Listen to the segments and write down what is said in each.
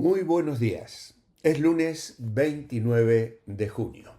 Muy buenos días. Es lunes 29 de junio.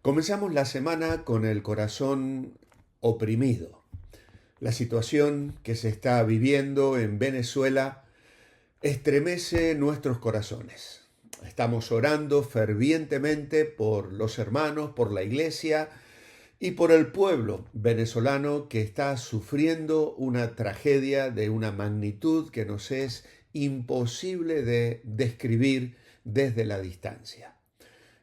Comenzamos la semana con el corazón oprimido. La situación que se está viviendo en Venezuela estremece nuestros corazones. Estamos orando fervientemente por los hermanos, por la iglesia y por el pueblo venezolano que está sufriendo una tragedia de una magnitud que nos es imposible de describir desde la distancia.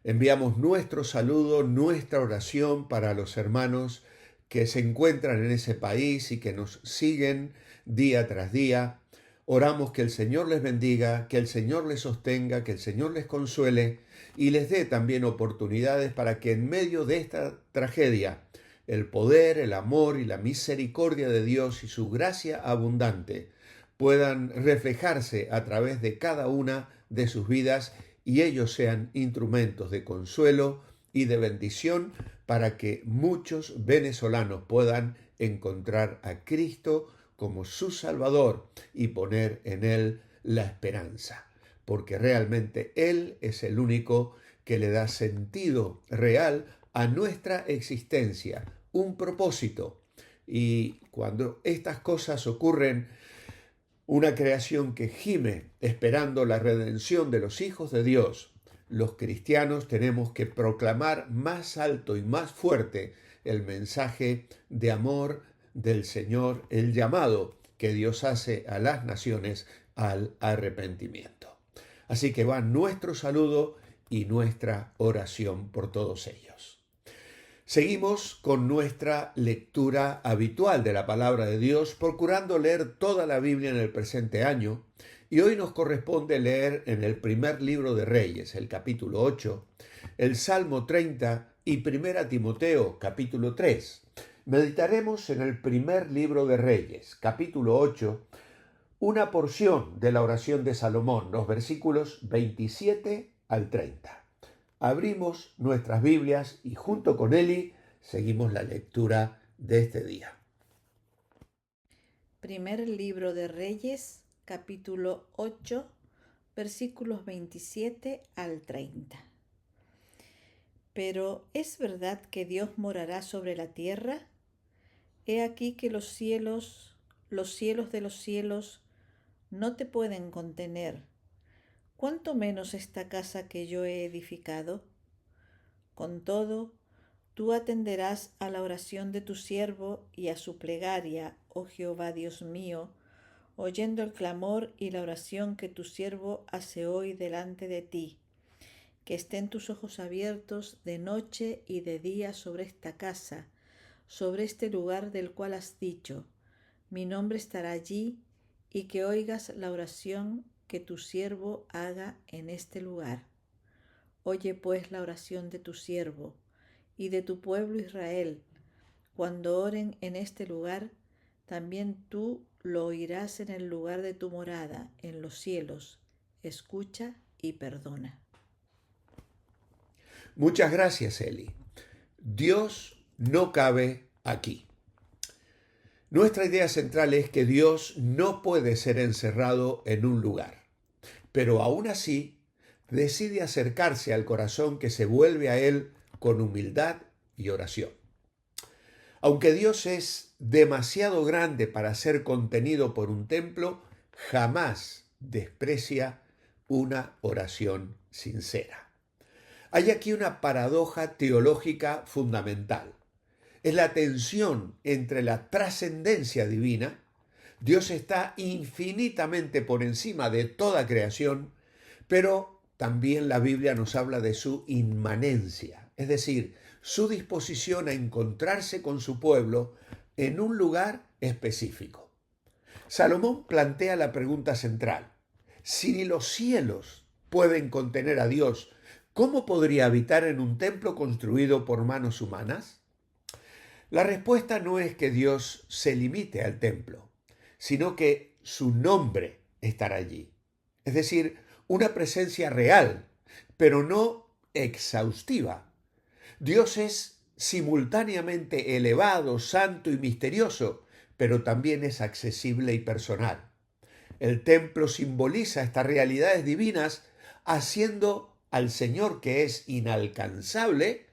Enviamos nuestro saludo, nuestra oración para los hermanos que se encuentran en ese país y que nos siguen día tras día. Oramos que el Señor les bendiga, que el Señor les sostenga, que el Señor les consuele y les dé también oportunidades para que en medio de esta tragedia el poder, el amor y la misericordia de Dios y su gracia abundante puedan reflejarse a través de cada una de sus vidas y ellos sean instrumentos de consuelo y de bendición para que muchos venezolanos puedan encontrar a Cristo como su Salvador y poner en Él la esperanza, porque realmente Él es el único que le da sentido real a nuestra existencia, un propósito. Y cuando estas cosas ocurren, una creación que gime esperando la redención de los hijos de Dios, los cristianos tenemos que proclamar más alto y más fuerte el mensaje de amor del Señor, el llamado que Dios hace a las naciones al arrepentimiento. Así que va nuestro saludo y nuestra oración por todos ellos. Seguimos con nuestra lectura habitual de la palabra de Dios, procurando leer toda la Biblia en el presente año, y hoy nos corresponde leer en el primer libro de Reyes, el capítulo 8, el Salmo 30 y Primera Timoteo, capítulo 3. Meditaremos en el primer libro de Reyes, capítulo 8, una porción de la oración de Salomón, los versículos 27 al 30. Abrimos nuestras Biblias y junto con Eli seguimos la lectura de este día. Primer libro de Reyes, capítulo 8, versículos 27 al 30. Pero ¿es verdad que Dios morará sobre la tierra? He aquí que los cielos de los cielos no te pueden contener. ¿Cuánto menos esta casa que yo he edificado? Con todo, tú atenderás a la oración de tu siervo y a su plegaria, oh Jehová Dios mío, oyendo el clamor y la oración que tu siervo hace hoy delante de ti. Que estén tus ojos abiertos de noche y de día sobre esta casa, sobre este lugar del cual has dicho, mi nombre estará allí, y que oigas la oración que tu siervo haga en este lugar. Oye pues la oración de tu siervo y de tu pueblo Israel. Cuando oren en este lugar, también tú lo oirás en el lugar de tu morada, en los cielos. Escucha y perdona. Muchas gracias, Eli. Dios no cabe aquí. Nuestra idea central es que Dios no puede ser encerrado en un lugar, pero aún así decide acercarse al corazón que se vuelve a Él con humildad y oración. Aunque Dios es demasiado grande para ser contenido por un templo, jamás desprecia una oración sincera. Hay aquí una paradoja teológica fundamental. Es la tensión entre la trascendencia divina, Dios está infinitamente por encima de toda creación, pero también la Biblia nos habla de su inmanencia, es decir, su disposición a encontrarse con su pueblo en un lugar específico. Salomón plantea la pregunta central: si ni los cielos pueden contener a Dios, ¿cómo podría habitar en un templo construido por manos humanas? La respuesta no es que Dios se limite al templo, sino que su nombre estará allí. Es decir, una presencia real, pero no exhaustiva. Dios es simultáneamente elevado, santo y misterioso, pero también es accesible y personal. El templo simboliza estas realidades divinas, haciendo al Señor, que es inalcanzable,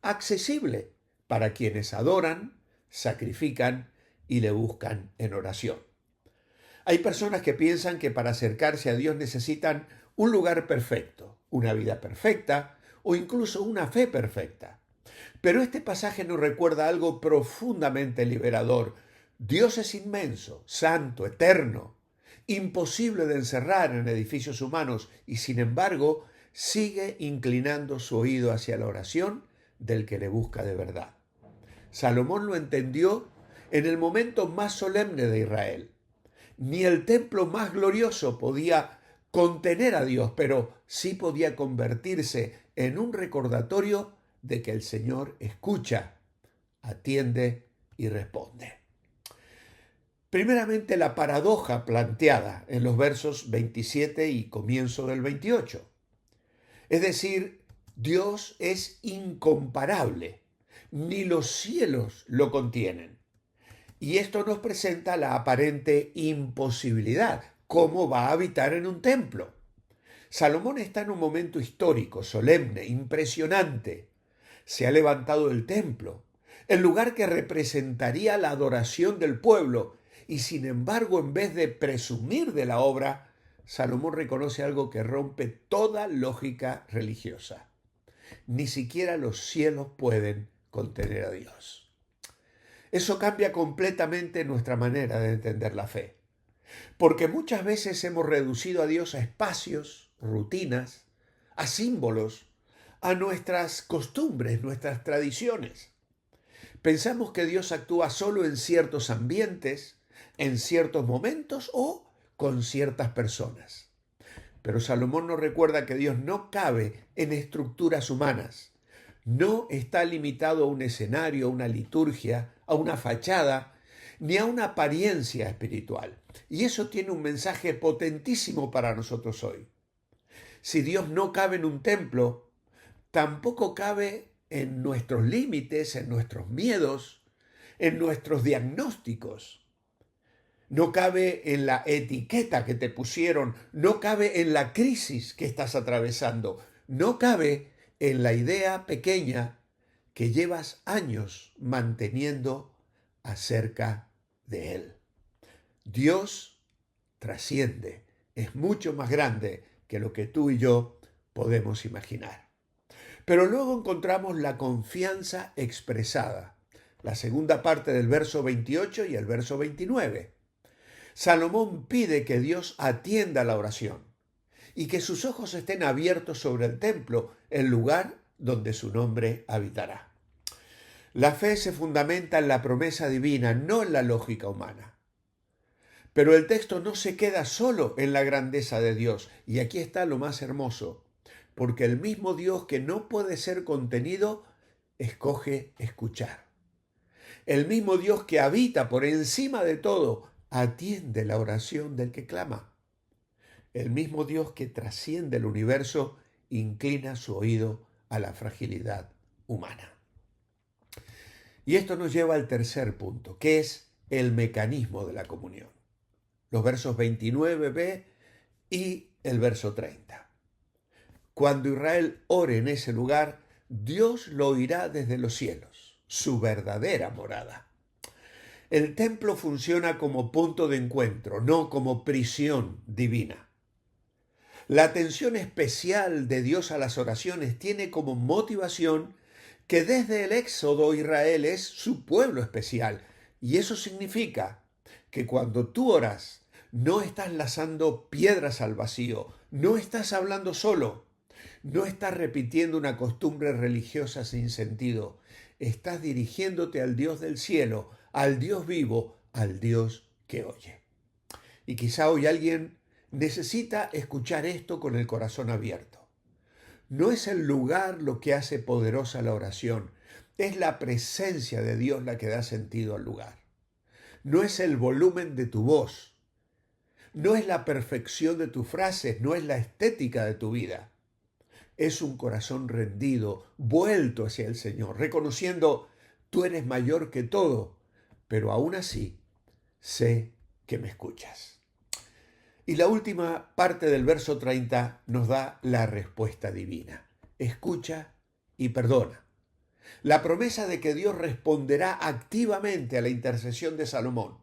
accesible para quienes adoran, sacrifican y le buscan en oración. Hay personas que piensan que para acercarse a Dios necesitan un lugar perfecto, una vida perfecta o incluso una fe perfecta. Pero este pasaje nos recuerda algo profundamente liberador. Dios es inmenso, santo, eterno, imposible de encerrar en edificios humanos y sin embargo sigue inclinando su oído hacia la oración del que le busca de verdad. Salomón lo entendió en el momento más solemne de Israel. Ni el templo más glorioso podía contener a Dios, pero sí podía convertirse en un recordatorio de que el Señor escucha, atiende y responde. Primeramente, la paradoja planteada en los versos 27 y comienzo del 28. Es decir, Dios es incomparable, ni los cielos lo contienen. Y esto nos presenta la aparente imposibilidad. ¿Cómo va a habitar en un templo? Salomón está en un momento histórico, solemne, impresionante. Se ha levantado el templo, el lugar que representaría la adoración del pueblo, y sin embargo, en vez de presumir de la obra, Salomón reconoce algo que rompe toda lógica religiosa. Ni siquiera los cielos pueden contener a Dios. Eso cambia completamente nuestra manera de entender la fe, porque muchas veces hemos reducido a Dios a espacios, rutinas, a símbolos, a nuestras costumbres, nuestras tradiciones. Pensamos que Dios actúa solo en ciertos ambientes, en ciertos momentos o con ciertas personas. Pero Salomón nos recuerda que Dios no cabe en estructuras humanas. No está limitado a un escenario, a una liturgia, a una fachada, ni a una apariencia espiritual. Y eso tiene un mensaje potentísimo para nosotros hoy. Si Dios no cabe en un templo, tampoco cabe en nuestros límites, en nuestros miedos, en nuestros diagnósticos. No cabe en la etiqueta que te pusieron, no cabe en la crisis que estás atravesando, no cabe en la idea pequeña que llevas años manteniendo acerca de Él. Dios trasciende, es mucho más grande que lo que tú y yo podemos imaginar. Pero luego encontramos la confianza expresada, la segunda parte del verso 28 y el verso 29. Salomón pide que Dios atienda la oración y que sus ojos estén abiertos sobre el templo, el lugar donde su nombre habitará. La fe se fundamenta en la promesa divina, no en la lógica humana. Pero el texto no se queda solo en la grandeza de Dios, y aquí está lo más hermoso, porque el mismo Dios que no puede ser contenido, escoge escuchar. El mismo Dios que habita por encima de todo, atiende la oración del que clama. El mismo Dios que trasciende el universo, inclina su oído a la fragilidad humana. Y esto nos lleva al tercer punto, que es el mecanismo de la comunión. Los versos 29b y el verso 30. Cuando Israel ore en ese lugar, Dios lo oirá desde los cielos, su verdadera morada. El templo funciona como punto de encuentro, no como prisión divina. La atención especial de Dios a las oraciones tiene como motivación que desde el Éxodo Israel es su pueblo especial. Y eso significa que cuando tú oras, no estás lanzando piedras al vacío, no estás hablando solo, no estás repitiendo una costumbre religiosa sin sentido. Estás dirigiéndote al Dios del cielo, al Dios vivo, al Dios que oye. Y quizá hoy alguien necesita escuchar esto con el corazón abierto. No es el lugar lo que hace poderosa la oración, es la presencia de Dios la que da sentido al lugar. No es el volumen de tu voz, no es la perfección de tus frases, no es la estética de tu vida. Es un corazón rendido, vuelto hacia el Señor, reconociendo, tú eres mayor que todo, pero aún así sé que me escuchas. Y la última parte del verso 30 nos da la respuesta divina. Escucha y perdona. La promesa de que Dios responderá activamente a la intercesión de Salomón.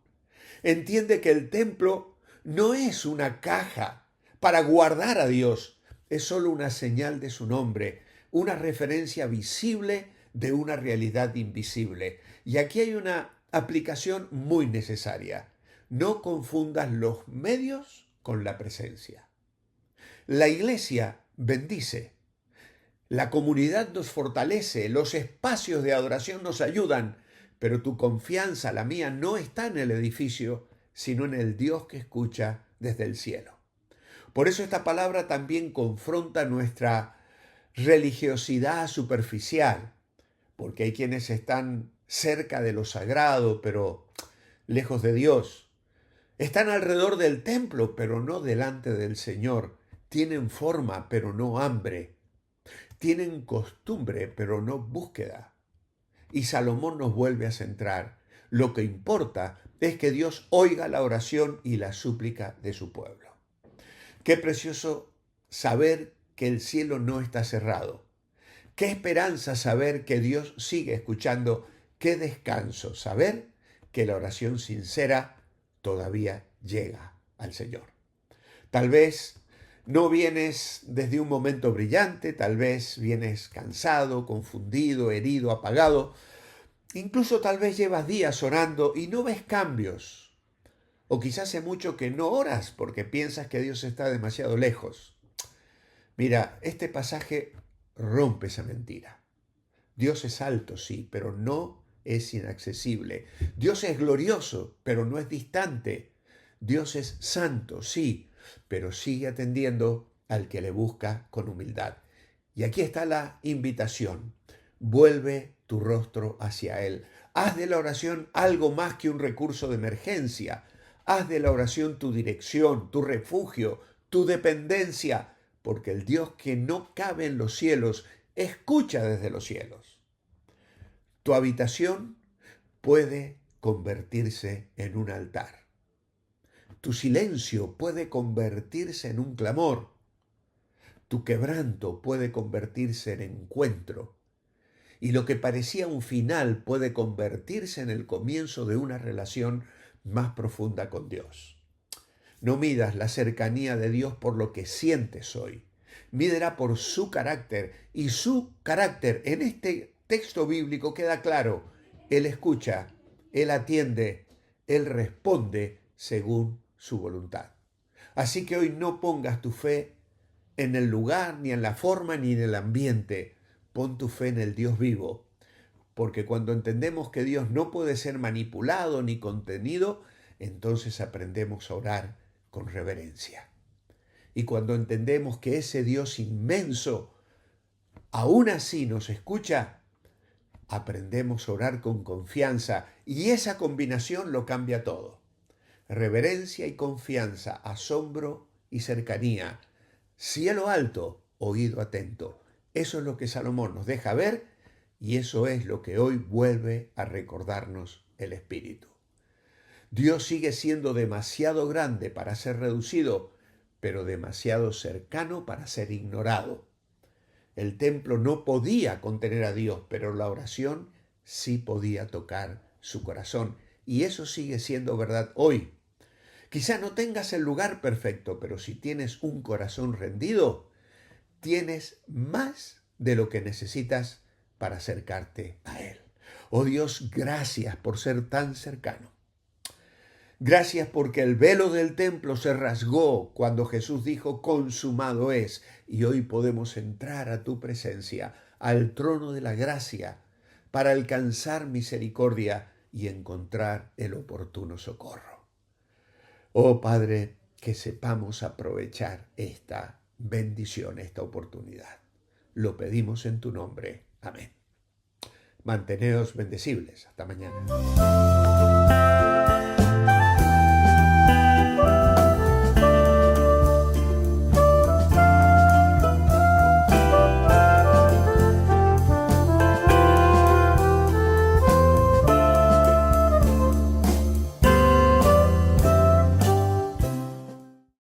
Entiende que el templo no es una caja para guardar a Dios, es solo una señal de su nombre, una referencia visible de una realidad invisible. Y aquí hay una aplicación muy necesaria. No confundas los medios con la presencia. La iglesia bendice, la comunidad nos fortalece, los espacios de adoración nos ayudan, pero tu confianza, la mía, no está en el edificio, sino en el Dios que escucha desde el cielo. Por eso esta palabra también confronta nuestra religiosidad superficial, porque hay quienes están cerca de lo sagrado, pero lejos de Dios. Están alrededor del templo, pero no delante del Señor. Tienen forma, pero no hambre. Tienen costumbre, pero no búsqueda. Y Salomón nos vuelve a centrar. Lo que importa es que Dios oiga la oración y la súplica de su pueblo. Qué precioso saber que el cielo no está cerrado. Qué esperanza saber que Dios sigue escuchando. Qué descanso saber que la oración sincera todavía llega al Señor. Tal vez no vienes desde un momento brillante, tal vez vienes cansado, confundido, herido, apagado. Incluso tal vez llevas días orando y no ves cambios. O quizás hace mucho que no oras porque piensas que Dios está demasiado lejos. Mira, este pasaje rompe esa mentira. Dios es alto, sí, pero no es inaccesible. Dios es glorioso, pero no es distante. Dios es santo, sí, pero sigue atendiendo al que le busca con humildad. Y aquí está la invitación. Vuelve tu rostro hacia Él. Haz de la oración algo más que un recurso de emergencia. Haz de la oración tu dirección, tu refugio, tu dependencia, porque el Dios que no cabe en los cielos, escucha desde los cielos. Tu habitación puede convertirse en un altar. Tu silencio puede convertirse en un clamor. Tu quebranto puede convertirse en encuentro. Y lo que parecía un final puede convertirse en el comienzo de una relación más profunda con Dios. No midas la cercanía de Dios por lo que sientes hoy. Mídela por su carácter. Y su carácter en este texto bíblico queda claro. Él escucha, Él atiende, Él responde según su voluntad. Así que hoy no pongas tu fe en el lugar, ni en la forma, ni en el ambiente. Pon tu fe en el Dios vivo. Porque cuando entendemos que Dios no puede ser manipulado ni contenido, entonces aprendemos a orar con reverencia. Y cuando entendemos que ese Dios inmenso aún así nos escucha, aprendemos a orar con confianza y esa combinación lo cambia todo. Reverencia y confianza, asombro y cercanía, cielo alto, oído atento. Eso es lo que Salomón nos deja ver y eso es lo que hoy vuelve a recordarnos el Espíritu. Dios sigue siendo demasiado grande para ser reducido, pero demasiado cercano para ser ignorado. El templo no podía contener a Dios, pero la oración sí podía tocar su corazón. Y eso sigue siendo verdad hoy. Quizá no tengas el lugar perfecto, pero si tienes un corazón rendido, tienes más de lo que necesitas para acercarte a Él. Oh Dios, gracias por ser tan cercano. Gracias porque el velo del templo se rasgó cuando Jesús dijo, consumado es. Y hoy podemos entrar a tu presencia, al trono de la gracia, para alcanzar misericordia y encontrar el oportuno socorro. Oh Padre, que sepamos aprovechar esta bendición, esta oportunidad. Lo pedimos en tu nombre. Amén. Manteneos bendecibles. Hasta mañana.